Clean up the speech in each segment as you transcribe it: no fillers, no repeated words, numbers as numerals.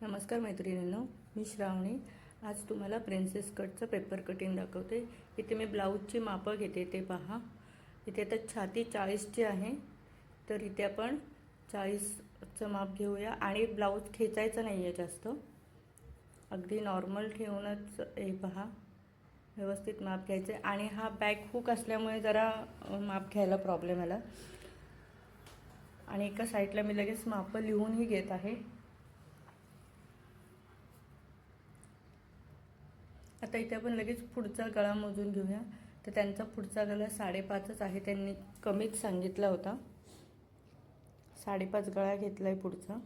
नमस्कार मैत्रिणींनो, मी श्रावणी. आज तुम्हाला प्रिन्सेस कटचं पेपर कटिंग दाखवते. इथे मी ब्लाऊजची मापं घेते, ते पहा. इथे आता छाती 40ची आहे, तर इथे आपण 40चं माप घेऊया. आणि ब्लाऊज खेचायचं नाही आहे जास्त, अगदी नॉर्मल ठेवूनच हे पहा व्यवस्थित माप घ्यायचं आहे. आणि हा बॅक हुक असल्यामुळे जरा माप घ्यायला प्रॉब्लेम आला. आणि एका साईडला मी लगेच मापं लिहूनही घेत आहे. आता इथे आपण लगेच पुढचा गळा मोजून घेऊया. तर त्यांचा पुढचा गळा 5.5च आहे, त्यांनी कमीच सांगितला होता. 5.5 गळा घेतला आहे पुढचा.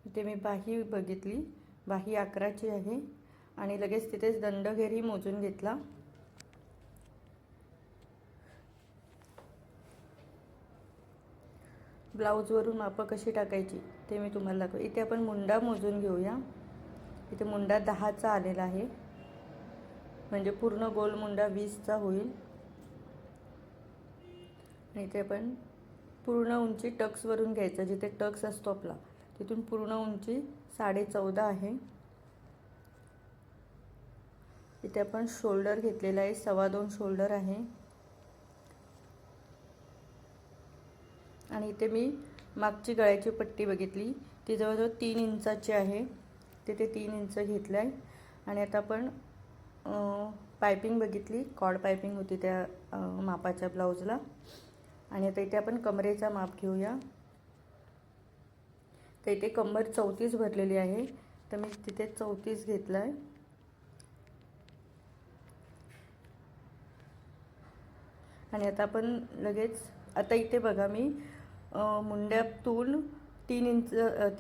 इथे मी बाही बघितली, बाही 11ची आहे. आणि लगेच तिथेच दंडघेरही मोजून घेतला. ब्लाऊजवरून मापं कशी टाकायची ते मी तुम्हाला दाखवते. इथे आपण मुंडा मोजून घेऊया. इथे मुंडा 10चा आलेला आहे, म्हणजे पूर्ण गोल मुंडा 20चा होईल. आणि इथे आपण पूर्ण उंची टक्सवरून घ्यायचं, जिथे टक्स असतो आपला तिथून पूर्ण उंची 14.5 आहे. इथे आपण शोल्डर घेतलेला आहे, 2.25 शोल्डर आहे. आणि इथे मी मागची गळ्याची पट्टी बघितली, ती जवळजवळ 3 इंचाची आहे. तिथे 3 इंच घेतलं आहे. आणि आता आपण पायपिंग बघितली, कॉर्ड पायपिंग होती त्या मापाच्या ब्लाऊजला. आणि आता इथे आपण कमरेचा माप घेऊया. तर इथे कंबर 34 भरलेली आहे, तर मी तिथे 34 घेतला आहे. आणि आता आपण लगेच, आता इथे बघा, मी मुंड्यातून 3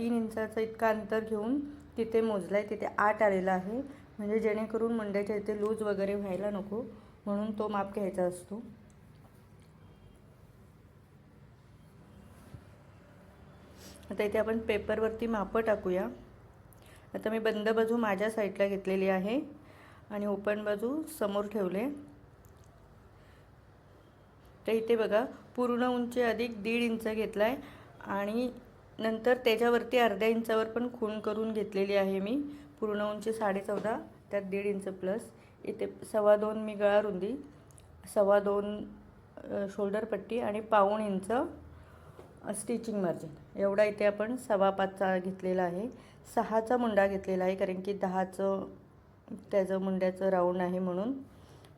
इंचाचं इतका अंतर घेऊन तिथे मोजलं आहे. तिथे 8 आलेला आहे, म्हणजे जेणेकरून मुंड्याच्या इथे लूज वगैरे व्हायला नको, म्हणून तो माप घ्यायचा असतो. आता इथे आपण पेपरवरती मापं टाकूया. आता मी बंद बाजू माझ्या साईडला घेतलेली आहे आणि ओपन बाजू समोर ठेवले. तर इथे बघा, पूर्ण उंची अधिक 1.5 इंच घेतला आहे. आणि नंतर त्याच्यावरती अर्ध्या इंचावर पण खूण करून घेतलेली आहे मी. पूर्ण उंची 14.5, त्यात 1.5 इंच प्लस. इथे 2.25 मी गळा रुंदी, 2.25 शोल्डर पट्टी आणि 1.25 इंच स्टिचिंग मार्जिन, एवढा इथे आपण 5.25चा घेतलेला आहे. 6चा मुंडा घेतलेला आहे, कारण की 10चं त्याचं मुंड्याचं राऊंड आहे, म्हणून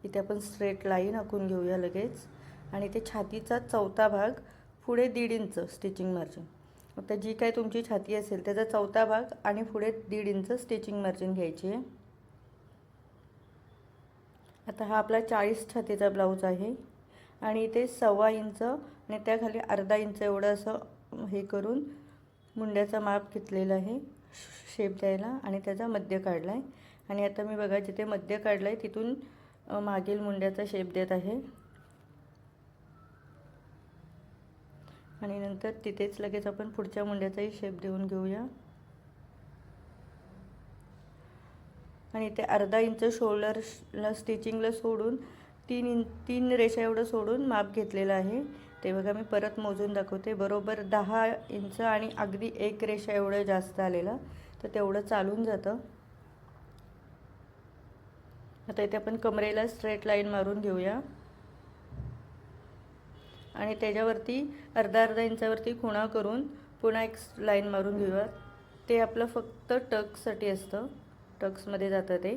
इथे आपण स्ट्रेट लाईन आखून घेऊया लगेच. आणि ते छातीचा 4था भाग, पुढे 1.5 इंच स्टिचिंग मार्जिन. आता जी काय तुमची छाती असेल त्याचा 4था भाग आणि पुढे 1.5 इंच स्टिचिंग मार्जिन घ्यायची आहे. आता हा आपला 40 छातीचा ब्लाऊज आहे. आणि इथे 1.25 इंच आणि त्याखाली अर्धा इंच एवढं असं हे करून मुंड्याचा माप घेतलेला आहे शेप द्यायला, आणि त्याचा मध्य काढला आहे. आणि आता मी बघा, जिथे मध्य काढलं आहे तिथून मागील मुंड्याचा शेप देत आहे. आणि नंतर तिथेच लगेच आपण पुढच्या मुंड्याचाही शेप देऊन घेऊया. आणि ते अर्धा इंच शोल्डरला स्टिचिंगला सोडून 3 रेषा एवढं सोडून माप घेतलेलं आहे. ते बघा, मी परत मोजून दाखवते. बरोबर 10 इंच आणि अगदी 1 रेषा एवढं जास्त आलेलं, तर तेवढं चालून जातं. आता इथे आपण कमरेला स्ट्रेट लाईन मारून घेऊया. आणि त्याच्यावरती अर्धा इंचावरती खुणा करून पुन्हा एक लाईन मारून घेऊया. ते आपलं फक्त टक्ससाठी असतं, टक्समध्ये जातं ते.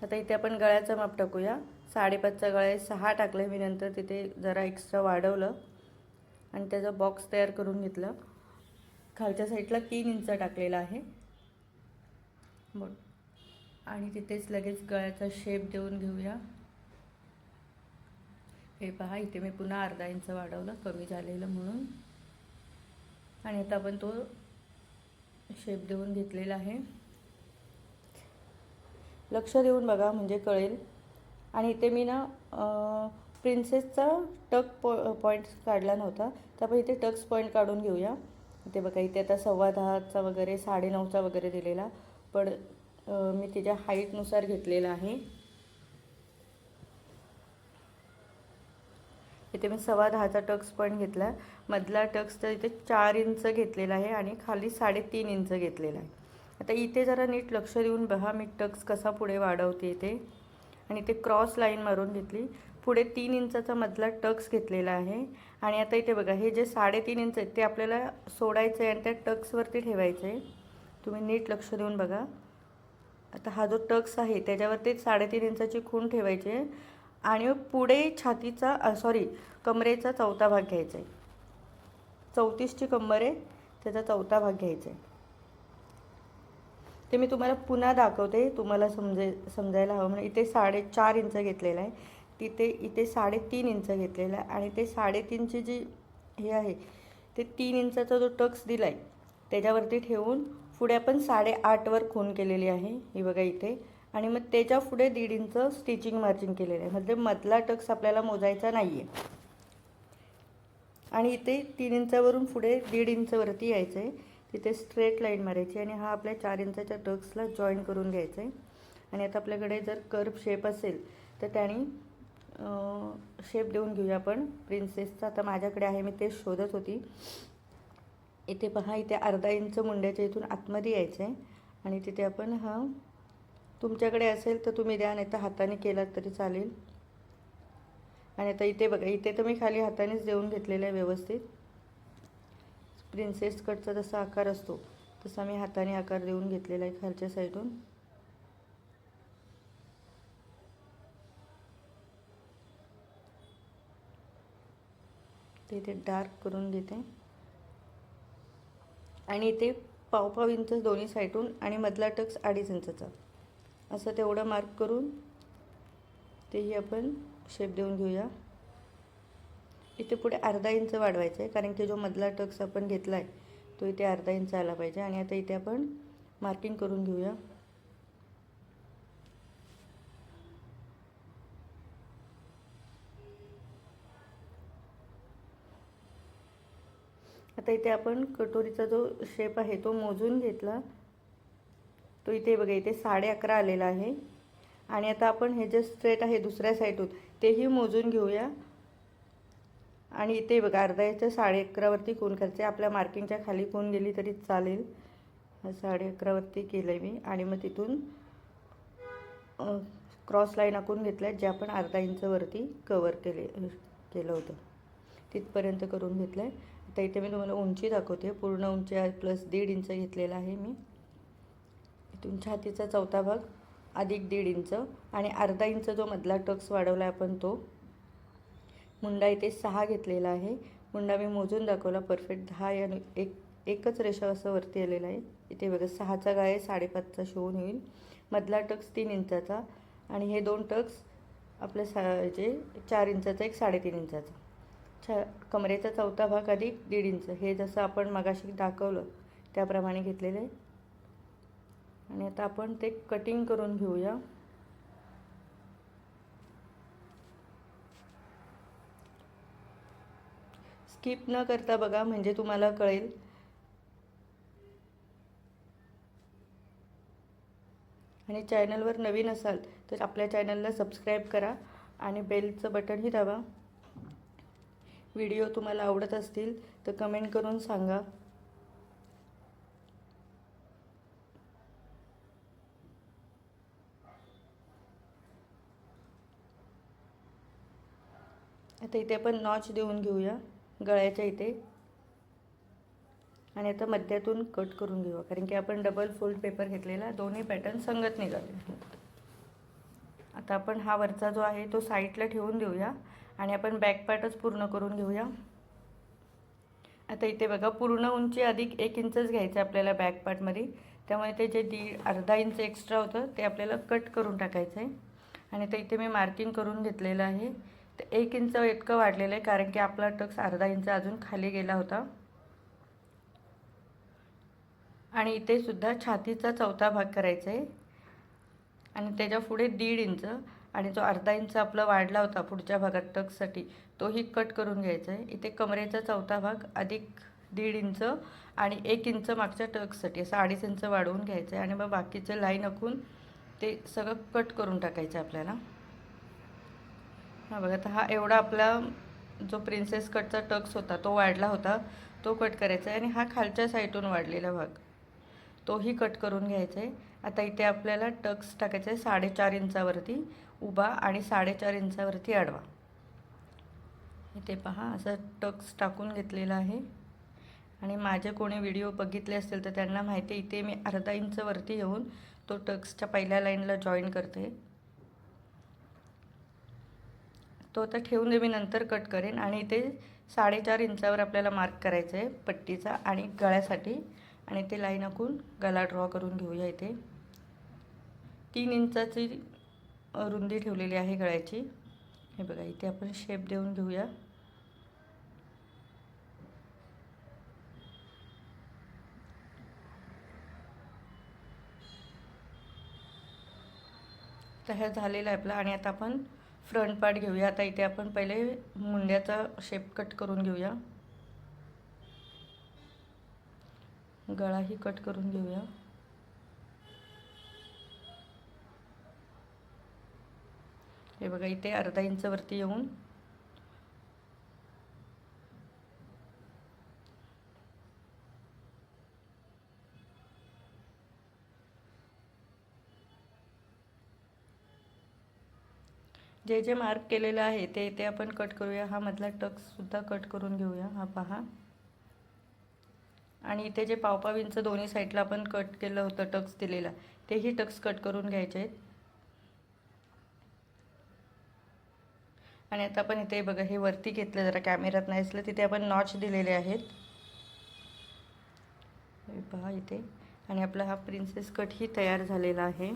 आता इथे आपण गळ्याचं माप टाकूया. 5.5चा गळा आहे, 6 टाकलं मी. नंतर तिथे जरा एक्स्ट्रा वाढवलं आणि त्याचा बॉक्स तयार करून घेतलं. खालच्या साईडला 3 इंच टाकलेला आहे. बघ, आणि तिथेच लगेच गळ्याचा शेप देऊन घेऊया. हे पहा, इथे मी पुन्हा अर्धा इंच वाढवलं, कमी झालेलं म्हणून. आणि आता आपण तो शेप देऊन घेतलेला आहे. लक्ष देऊन बघा, म्हणजे कळेल. आणि इथे मी ना प्रिन्सेसचा पॉईंट काढला नव्हता, तर आपण इथे टक्स पॉईंट काढून घेऊया. इथे बघा, इथे आता 10.15चा वगैरे 9.5चा वगैरे दिलेला, पण मी तिच्या हाईटनुसार घेतलेला आहे. इथे मी 10.25चा टक्स पण घेतला. मधला टक्स तर इथे 4 इंच घेतलेला आहे आणि खाली 3.5 इंच घेतलेला आहे. आता इथे जरा नीट लक्ष देऊन बघा मी टक्स कसा पुढे वाढवते ते. आणि इथे क्रॉस लाईन मारून घेतली. पुढे 3 इंचाचा मधला टक्स घेतलेला आहे. आणि आता इथे बघा हे जे 3.5 इंच आहेत ते आपल्याला सोडायचं आहे आणि त्या टक्सवरती ठेवायचं आहे. तुम्ही नीट लक्ष देऊन बघा. आता हा जो टक्स आहे त्याच्यावरती 3.5 इंचाची खूण ठेवायची आहे आणि पुढे छातीचा कमरेचा चौथा भाग घ्यायचा आहे. 34ची कंबर आहे, त्याचा चौथा भाग घ्यायचा आहे. ते मी तुम्हाला पुन्हा दाखवते, तुम्हाला समजायला हवं म्हणून. इथे 4.5 इंच घेतलेला आहे, इथे 3.5 इंच घेतलेला आहे आणि ते 3.5ची जी हे आहे ते 3 इंचाचा जो टक्स दिला आहे त्याच्यावरती ठेवून पुढे आपण 8.5 वर खूण केलेली आहे, ही बघा इथे. आणि मग त्याच्या पुढे 1.5 इंच स्टिचिंग मार्जिन केलेलं आहे, म्हणजे मधला टक्स आपल्याला मोजायचा नाही आहे. आणि इथे 3 इंचावरून पुढे 1.5 इंचवरती यायचं आहे, तिथे स्ट्रेट लाईन मारायची आणि हा आपल्या 4 इंचाच्या टक्सला जॉईन करून घ्यायचा आहे. आणि आता आपल्याकडे जर कर्व शेप असेल तर त्याने शेप देऊन घेऊया आपण प्रिन्सेसचा. आता माझ्याकडे आहे, मी तेच शोधत होती. इथे पहा, इथे अर्धा इंच मुंड्याच्या इथून आतमध्ये यायचं आहे आणि तिथे आपण हा, तुमच्याकडे असेल तर तुम्ही द्या, नाही तर हाताने केलात तरी चालेल. आणि आता इथे बघा, इथे तर मी खाली हातानेच देऊन घेतलेलं आहे व्यवस्थित. प्रिन्सेस कटचा जसा आकार असतो तसा मी हाताने आकार देऊन घेतलेला आहे खालच्या साईडून. ते इथे डार्क करून घेते आणि इथे 1.5 इंच दोन्ही साईडून आणि मधला टक्स 2.5 इंचाचा असं तेवढं मार्क करून तेही आपण शेप देऊन घेऊया. इथे पुढे अर्धा इंच वाढवायचं आहे, कारण की जो मधला टक्स आपण घेतला आहे तो इथे अर्धा इंच आला पाहिजे. आणि आता इथे आपण मार्किंग करून घेऊया. आता इथे आपण कटोरीचा जो शेप आहे तो मोजून घेतला, तो इथे बघा इथे 11.5 आलेला आहे. आणि आता आपण हे जे स्ट्रेट आहे दुसऱ्या साईडून तेही मोजून घेऊया. आणि इथे बघा अर्धा इंच 11.5 वरती खूण करायचे. आपल्या मार्किंगच्या खाली खूण गेली तरी चालेल. 11.5 वरती केलं आहे मी आणि मग तिथून क्रॉस लाईन आखून घेतल्या, जे आपण अर्धा इंच वरती कवर केलं होतं तिथपर्यंत करून घेतलं आहे. आता इथे मी तुम्हाला उंची दाखवते. पूर्ण उंची प्लस 1.5 इंच घेतलेला आहे मी. इथून छातीचा चौथा भाग अधिक 1.5 इंच आणि अर्धा इंच जो मधला टक्स वाढवला आहे आपण तो. मुंडा इथे 6 घेतलेला आहे. मुंडा मी मोजून दाखवला परफेक्ट 10 आणि एकच रेषा असं वरती आलेला आहे. इथे बघा 6चा गाळे 5.5चा शिवून होईल. मधला टक्स 3 इंचाचा आणि हे 2 टक्स आपल्या 4 इंचाचा, एक 3.5 इंचाचा. कमरेचा चौथा भाग अधिक 1.5 इंच, हे जसं आपण मगाशी दाखवलं त्याप्रमाणे घेतलेलं आहे. आणि आता आपण ते कटिंग करून घेऊया. स्किप न करता बघा, म्हणजे तुम्हाला कळेल. आणि चॅनलवर नवीन असाल तर आपल्या चॅनलला सबस्क्राईब करा आणि बेलचं बटनही दाबा. व्हिडिओ तुम्हाला आवडत असतील तर कमेंट करून सांगा. आता इथे आपण नॉच देऊन घेऊया गळ्याच्या इथे. आणि आता मध्यातून कट करून घेऊया, कारण की आपण डबल फोल्ड पेपर घेतलेला, दोन्ही पॅटर्न संगत निघाले. आता आपण हा वरचा जो आहे तो साईडला ठेवून देऊया आणि आपण बॅक पार्टच पूर्ण करून घेऊया. आता इथे बघा, पूर्ण उंची अधिक 1 इंचच घ्यायचं आपल्याला बॅक पार्टमध्ये. त्यामुळे ते जे अर्धा इंच एक्स्ट्रा होतं ते आपल्याला कट करून टाकायचं आहे. आणि आता इथे मी मार्किंग करून घेतलेलं आहे. तर 1 इंच इतकं वाढलेलं आहे, कारण की आपला टक्स अर्धा इंच अजून खाली गेला होता. आणि इथे सुद्धा छातीचा चौथा भाग करायचा आहे आणि त्याच्या पुढे 1.5 इंच आणि जो अर्धा इंच आपला वाढला होता पुढच्या भागात टक्ससाठी तोही कट करून घ्यायचा आहे. इथे कमरेचा चौथा भाग अधिक 1.5 इंच आणि 1 इंच मागच्या टक्ससाठी असं 2.5 इंच वाढवून घ्यायचं आहे. आणि मग बाकीचे लाईन आखून ते सगळं कट करून टाकायचं आपल्याला. हा बघा, तर हा एवढा आपला जो प्रिन्सेस कटचा टक्स होता तो वाढला होता तो कट करायचा आहे आणि हा खालच्या साईडून वाढलेला भाग तोही कट करून घ्यायचा आहे. आता इथे आपल्याला टक्स टाकायचा आहे 4.5 इंचावरती उभा आणि 4.5 इंचावरती आडवा. इथे पहा असं टक्स टाकून घेतलेला आहे. आणि माझे कोणी व्हिडिओ बघितले असतील तर त्यांना माहिती आहे इथे मी अर्धा इंच वरती येऊन तो टक्सच्या पहिल्या लाईनला जॉईन करते. तो आता ठेवून दे, मी नंतर कट करेन. आणि इथे 4.5 इंचावर आपल्याला मार्क करायचं आहे पट्टीचा आणि गळ्यासाठी. आणि ते लाईन आखून गळा ड्रॉ करून घेऊया. इथे 3 इंचाची रुंदी ठेवलेली आहे गळ्याची. हे बघा इथे आपण शेप देऊन घेऊया. तर हे झालेलं आहे आपलं. आणि आता आपण फ्रंट पार्ट घेऊया. आता इथे आपण पहिले मुंड्याचा शेप कट करून घेऊया. गळाही कट करून घेऊया. हे बघा इथे अर्धा इंच वरती येऊन जे जे मार्क केलेलं आहे ते इथे आपण कट करूया. हा मधला टक्ससुद्धा कट करून घेऊया. हा पहा. आणि इथे जे पाव इंच दोन्ही साईडला आपण कट केलं होतं टक्स दिलेला तेही टक्स कट करून घ्यायचे आहेत. आणि आता आपण इथे बघा हे वरती घेतलं, जरा कॅमेऱ्यात नाही दिसलं, तिथे आपण नॉच दिलेले आहेत. हे पहा इथे. आणि आपला हा प्रिन्सेस कटही तयार झालेला आहे.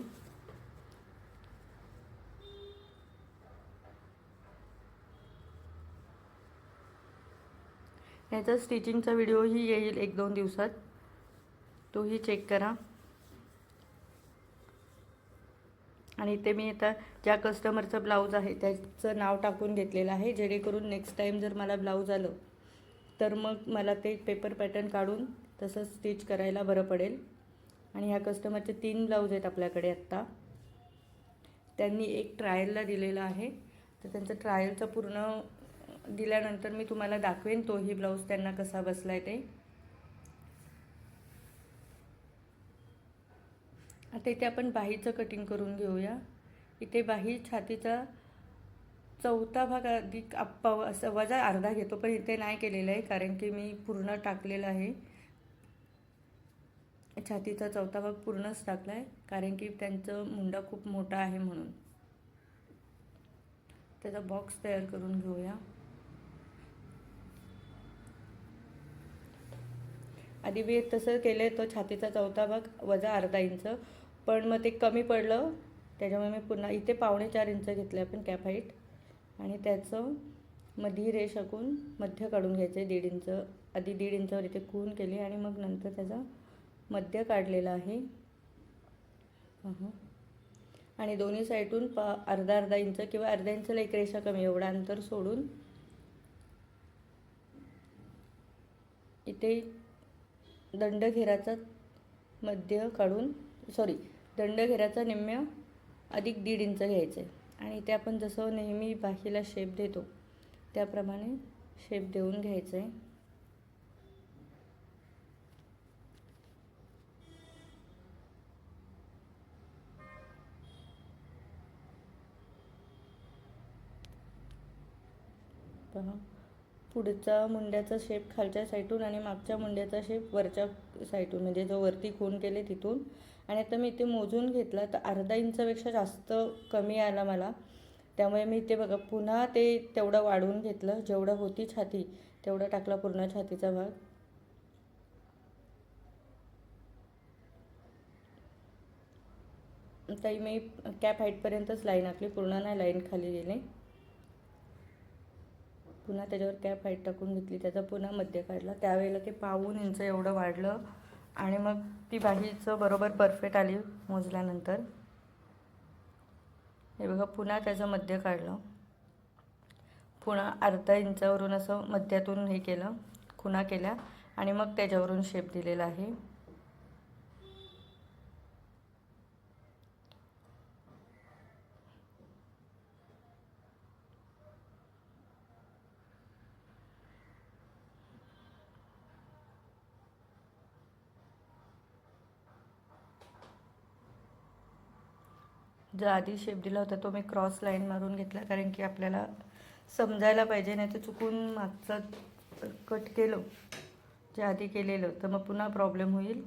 याचा स्टिचिंगचा व्हिडिओही येईल 1-2 दिवसात, तोही चेक करा. आणि इथे मी आता ज्या कस्टमरचं ब्लाऊज आहे त्याचं नाव टाकून घेतलेलं आहे, जेणेकरून नेक्स्ट टाईम जर मला ब्लाऊज आलं तर मग मला ते पेपर पॅटर्न काढून तसं स्टिच करायला बरं पडेल. आणि ह्या कस्टमरचे 3 ब्लाऊज आहेत आपल्याकडे आत्ता. त्यांनी एक ट्रायलला दिलेला आहे, तर त्यांचं ट्रायलचं पूर्ण दिल्यानंतर मी तुम्हाला दाखवेन तोही ब्लाऊज त्यांना कसा बसला आहे ते. आता इथे आपण बाहीचं कटिंग करून घेऊया. इथे बाही छातीचा चौथा भाग अधिक असं वजा अर्धा घेतो, पण इथे नाही केलेलं आहे कारण की मी पूर्ण टाकलेलं आहे. छातीचा चौथा भाग पूर्णच टाकला आहे कारण की त्यांचं मुंडा खूप मोठा आहे म्हणून. त्याचा बॉक्स तयार करून घेऊया. आधी मी तसं केलं आहे, तो छातीचा चौथा भाग वजा अर्धा इंच, पण मग ते कमी पडलं त्याच्यामुळे मी पुन्हा इथे 4.5 इंच घेतलं आपण कॅप हाईट. आणि त्याचं मधी रेष आखून मध्य काढून घ्यायचं आहे 1.5 इंच. आधी 1.5 इंचावर इथे खून केली आणि मग नंतर त्याचा मध्य काढलेला आहे. आणि दोन्ही साईडून अर्धा इंच किंवा अर्धा इंचला एक रेषा कमी एवढा अंतर सोडून इथे दंडघेराचा मध्य काढून दंडघेराचा निम्म्य अधिक 1.5 इंच घ्यायचं आहे. आणि इथे आपण जसं नेहमी बाहीला शेप देतो त्याप्रमाणे शेप देऊन घ्यायचं आहे. पहा पुढचा मुंड्याचा शेप खालच्या साईडून आणि मागच्या मुंड्याचा शेप वरच्या साईडून, म्हणजे जो वरती खून केले तिथून. आणि आता मी इथे मोजून घेतला तर अर्धा इंचापेक्षा जास्त कमी आला मला, त्यामुळे मी इथे बघा पुन्हा ते तेवढं वाढवून घेतलं. जेवढं होती छाती तेवढं टाकला पूर्ण छातीचा भाग. ताई मी कॅप हाईटपर्यंतच लाईन आखली, पूर्ण नाही लाईन खाली गेली. पुन्हा त्याच्यावर कॅप हाईट टाकून घेतली, त्याचा पुन्हा मध्य काढला. त्यावेळेला ते 1.5 इंच एवढं वाढलं आणि मग ती बाहीचं बरोबर परफेक्ट आली मोजल्यानंतर. हे बघा पुन्हा त्याचं मध्य काढलं, पुन्हा अर्धा इंचावरून असं मध्यातून हे केलं, खुणा केल्या आणि मग त्याच्यावरून शेप दिलेला आहे. जो आधी शेप दिला होता तो मी क्रॉस लाईन मारून घेतला, कारण की आपल्याला समजायला पाहिजे, नाही तर चुकून मागचं कट केलं जे आधी केलेलं तर मग पुन्हा प्रॉब्लेम होईल.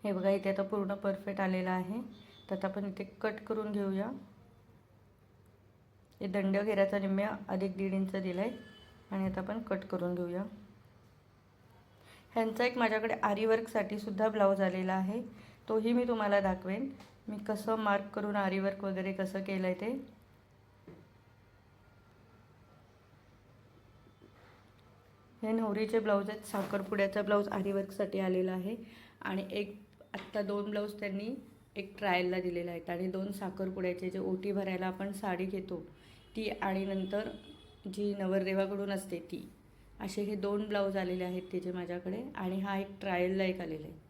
हे बघा इथे आता पूर्ण परफेक्ट आलेलं आहे. तर आता आपण इथे कट करून घेऊया. हे दंड घेऱ्याचा निम्म्या अधिक 1.5 इंच दिला आहे आणि आता आपण कट करून घेऊया. ह्यांचा एक माझ्याकडे आरी वर्कसाठी सुद्धा ब्लाऊज आलेला आहे, तोही मी तुम्हाला दाखवेन मी कसं मार्क करून आरी वर्क वगैरे कसं केलं आहे ते. हे नवरीचे ब्लाऊज आहेत. साखरपुड्याचा ब्लाऊज आरी वर्कसाठी आलेला आहे आणि एक आत्ता 2 ब्लाऊज त्यांनी एक ट्रायलला दिलेला आहेत आणि 2 साखरपुड्याचे जे ओटी भरायला आपण साडी घेतो ती आणि नंतर जी नवरदेवाकडून असते ती, असे हे 2 ब्लाऊज आलेले आहेत त्याचे माझ्याकडे आणि हा एक ट्रायलला एक आलेला आहे.